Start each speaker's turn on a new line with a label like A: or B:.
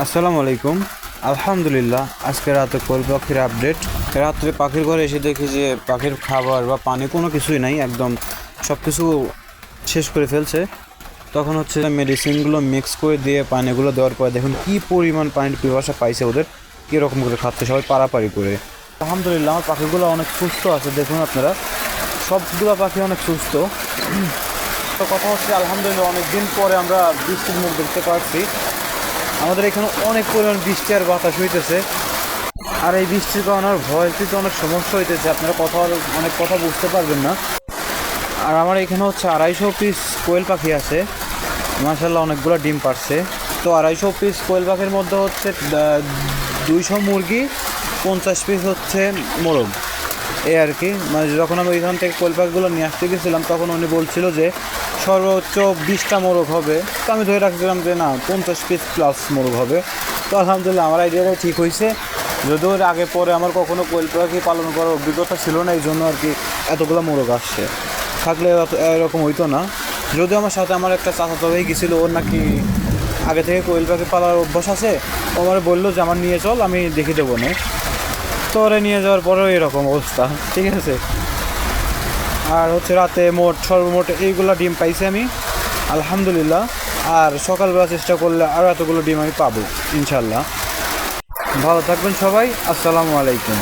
A: আসসালামু আলাইকুম। আলহামদুলিল্লাহ, আজকে রাতে কোয়েল পাখির আপডেট। রাত্রে পাখির ঘরে এসে দেখি যে পাখির খাবার বা পানি কোনো কিছুই নাই, একদম সব কিছু শেষ করে ফেলছে। তখন হচ্ছে মেডিসিনগুলো মিক্স করে দিয়ে পানিগুলো দেওয়ার পরে দেখুন কী পরিমাণ পানির পিপাসা পাইছে ওদের, কীরকম করে খাচ্ছে সবাই পারাপারি করে। আলহামদুলিল্লাহ, আমার পাখিগুলো অনেক সুস্থ আছে। দেখুন আপনারা, সবগুলো পাখি অনেক সুস্থ। তো কথা হচ্ছে আলহামদুলিল্লাহ, অনেক দিন পরে আমরা বৃষ্টির মুখ দেখতে পাচ্ছি। আমাদের এখানে অনেক পরিমাণ বৃষ্টি আর বাতাস হইতেছে, আর এই বৃষ্টির কারণে আমার ভয়েসটিতে অনেক সমস্যা হইতেছে, আপনারা অনেক কথা বুঝতে পারবেন না। আর আমার এখানে হচ্ছে 250 পিস কোয়েল পাখি আছে, মাশাআল্লাহ অনেকগুলো ডিম পারছে। তো 250 পিস কোয়েল পাখির মধ্যে হচ্ছে 200 মুরগি, 50 পিস হচ্ছে মোরগ, এই আর কি। মানে যখন আমি ওইখান থেকে কোয়েল পাখিগুলো নিয়ে আসতে গেছিলাম তখন উনি বলছিল যে সর্বোচ্চ 20টা মোরগ হবে। তো আমি ধরে রাখছিলাম যে না, 50 পিস প্লাস মোরগ হবে। তো আলহামদুলিল্লাহ আমার আইডিয়াটা ঠিক হয়েছে। যদিও এর আগে পরে আমার কখনো কোয়েল পাখি পালন করার অভিজ্ঞতা ছিল না, এই জন্য আর কি এতগুলো মোরগ আসছে। থাকলে এরকম হইতো না। যদিও আমার সাথে আমার একটা চাচাতো ভাই গেছিলো, ওর নাকি আগে থেকে কোয়েল পাখি পালার অভ্যাস আছে। ও আমার বললো যে আমার নিয়ে চল, আমি দেখে দেবো না। তো ওরা নিয়ে যাওয়ার পরেও এরকম অবস্থা, ঠিক আছে। আর হচ্ছে রাতে সর্বমোট এইগুলো ডিম পাইছি আমি, আলহামদুলিল্লাহ। আর সকালবেলা চেষ্টা করলে আরও এতগুলো ডিম আমি পাবো ইনশাল্লাহ। ভালো থাকবেন সবাই, আসসালামু আলাইকুম।